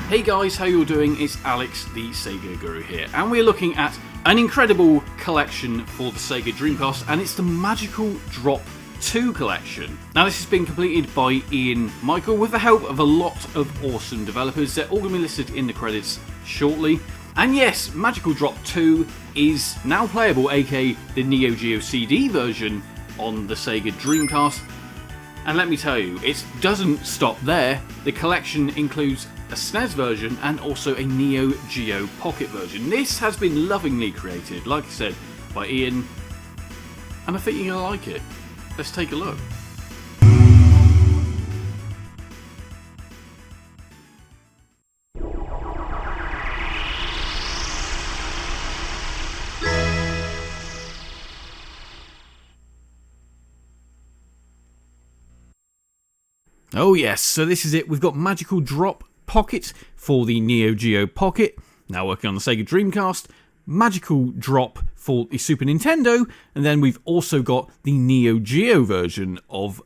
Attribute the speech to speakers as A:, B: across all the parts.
A: Hey guys, how you all doing? It's Alex, the Sega Guru here, and we're looking at an incredible collection for the Sega Dreamcast, and it's the Magical Drop 2 collection. Now this has been completed by Ian Michael with the help of a lot of awesome developers. They're all going to be listed in the credits shortly. And yes, Magical Drop 2 is now playable, aka the Neogeo CD version on the Sega Dreamcast. And let me tell you, it doesn't stop there. The collection includes a SNES version and also a Neogeo Pocket version. This has been lovingly created, like I said, by Ian, and I think you're going to like it. Let's take a look. Oh yes, so this is it. We've got Magical Drop Pocket for the Neogeo Pocket, now working on the Sega Dreamcast, Magical Drop for the Super Nintendo, and then we've also got the Neogeo version of,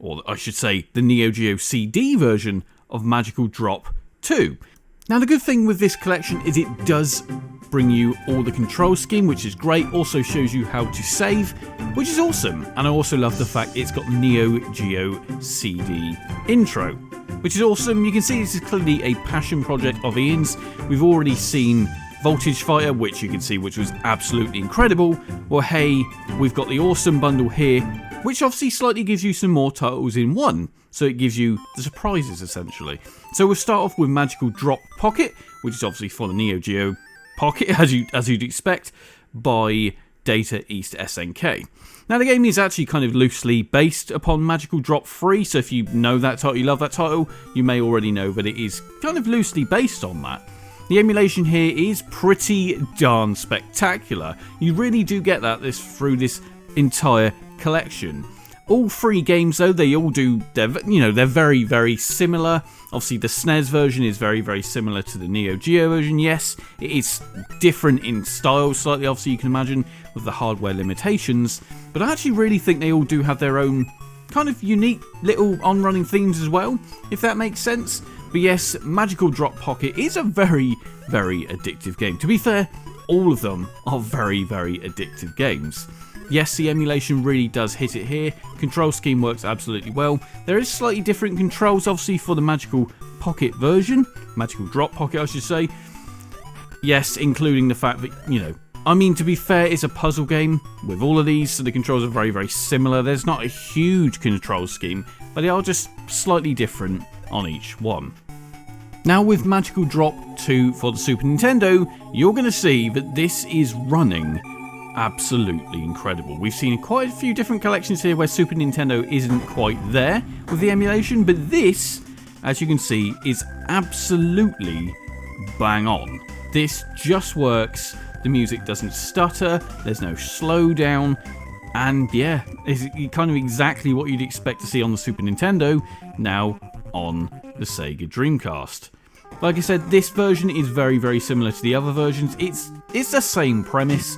A: or I should say, the Neogeo CD version of Magical Drop 2. Now the good thing with this collection is it does bring you all the control scheme, which is great, also shows you how to save, which is awesome, and I also love the fact it's got the Neogeo CD intro, which is awesome. You can see this is clearly a passion project of Ian's. We've already seen Voltage Fighter, which you can see, which was absolutely incredible. Well, hey, we've got the awesome bundle here, which obviously slightly gives you some more titles in one. So it gives you the surprises, essentially. So we'll start off with Magical Drop Pocket, which is obviously for the Neogeo Pocket, as you'd expect, by Data East SNK. Now the game is actually kind of loosely based upon Magical Drop 3, so if you know that title, you love that title, you may already know that it is kind of loosely based on that. The emulation here is pretty darn spectacular. You really do get that through this entire collection. All three games though, they all do, they're very, very similar. Obviously the SNES version is very, very similar to the Neo Geo version. Yes, it is different in style slightly, obviously you can imagine, with the hardware limitations. But I actually really think they all do have their own kind of unique little on-running themes as well, if that makes sense. But yes, Magical Drop Pocket is a very, very addictive game. To be fair, all of them are very, very addictive games. Yes, the emulation really does hit it here. Control scheme works absolutely well. There is slightly different controls, obviously, for the Magical Pocket version. Magical Drop Pocket, I should say. Yes, including the fact that, I mean, to be fair, it's a puzzle game with all of these, so the controls are very, very similar. There's not a huge control scheme, but they are just slightly different on each one. Now with Magical Drop 2 for the Super Nintendo, you're going to see that this is running absolutely incredible. We've seen quite a few different collections here where Super Nintendo isn't quite there with the emulation, but this, as you can see, is absolutely bang on. This just works, the music doesn't stutter, there's no slowdown, and yeah, it's kind of exactly what you'd expect to see on the Super Nintendo, now on the Sega Dreamcast. Like I said, this version is very, very similar to the other versions. It's the same premise.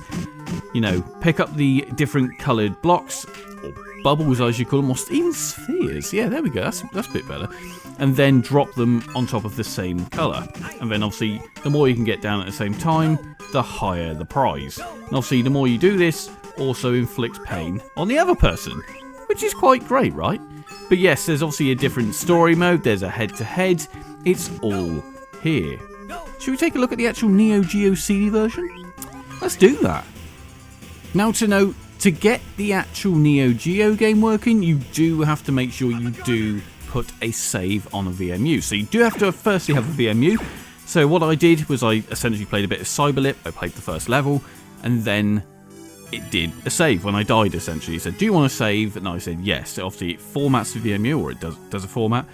A: Pick up the different coloured blocks, or bubbles as you call them, or even spheres. Yeah, there we go, that's a bit better. And then drop them on top of the same colour. And then obviously, the more you can get down at the same time, the higher the prize. And obviously, the more you do this, also inflicts pain on the other person, which is quite great, right? But yes, there's obviously a different story mode, there's a head-to-head, it's all here. Should we take a look at the actual Neogeo CD version? Let's do that. Now to note, to get the actual Neo Geo game working, you do have to make sure you do put a save on a VMU. So you do have to firstly have a VMU. So what I did was I essentially played a bit of Cyberlip, I played the first level, and then it did a save when I died essentially. It said, do you want to save? And I said yes. So obviously it formats the VMU, or it does a format,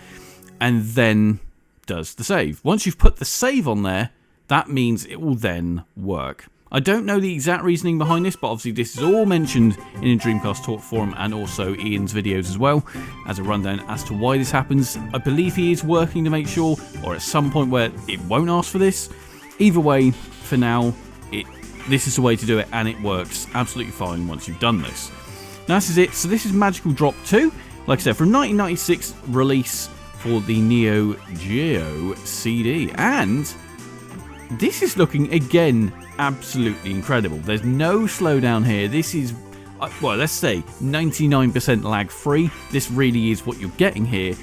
A: and then does the save. Once you've put the save on there, that means it will then work. I don't know the exact reasoning behind this, but obviously this is all mentioned in a Dreamcast Talk forum and also Ian's videos as well, as a rundown as to why this happens. I believe he is working to make sure, or at some point where it won't ask for this. Either way, for now, this is the way to do it, and it works absolutely fine once you've done this. Now this is it. So this is Magical Drop 2. Like I said, from 1996 release for the Neogeo CD, and this is looking again absolutely incredible. There's no slowdown here. This is, well, let's say 99% lag free. This really is what you're getting here,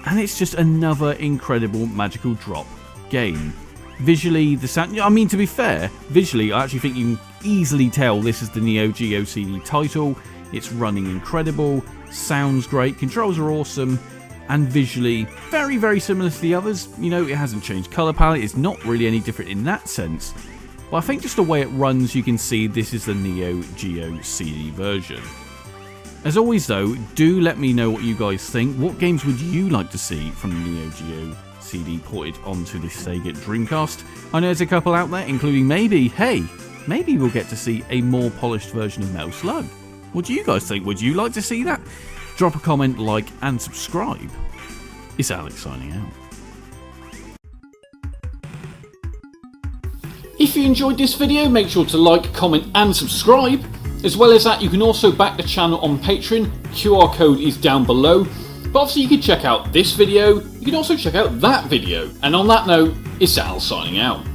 A: and it's just another incredible magical drop game. Visually, the sound, I mean, to be fair, visually I actually think you can easily tell this is the Neogeo CD title. It's running incredible, sounds great, controls are awesome, and visually very, very similar to the others. You know, it hasn't changed colour palette, it's not really any different in that sense. But I think just the way it runs, you can see this is the Neogeo CD version. As always though, do let me know what you guys think. What games would you like to see from the Neogeo CD ported onto the Sega Dreamcast? I know there's a couple out there, including maybe we'll get to see a more polished version of Metal Slug. What do you guys think? Would you like to see that? Drop a comment, like, and subscribe. It's Alex signing out. If you enjoyed this video, make sure to like, comment, and subscribe. As well as that, you can also back the channel on Patreon. QR code is down below. But obviously you can check out this video, you can also check out that video. And on that note, it's Al signing out.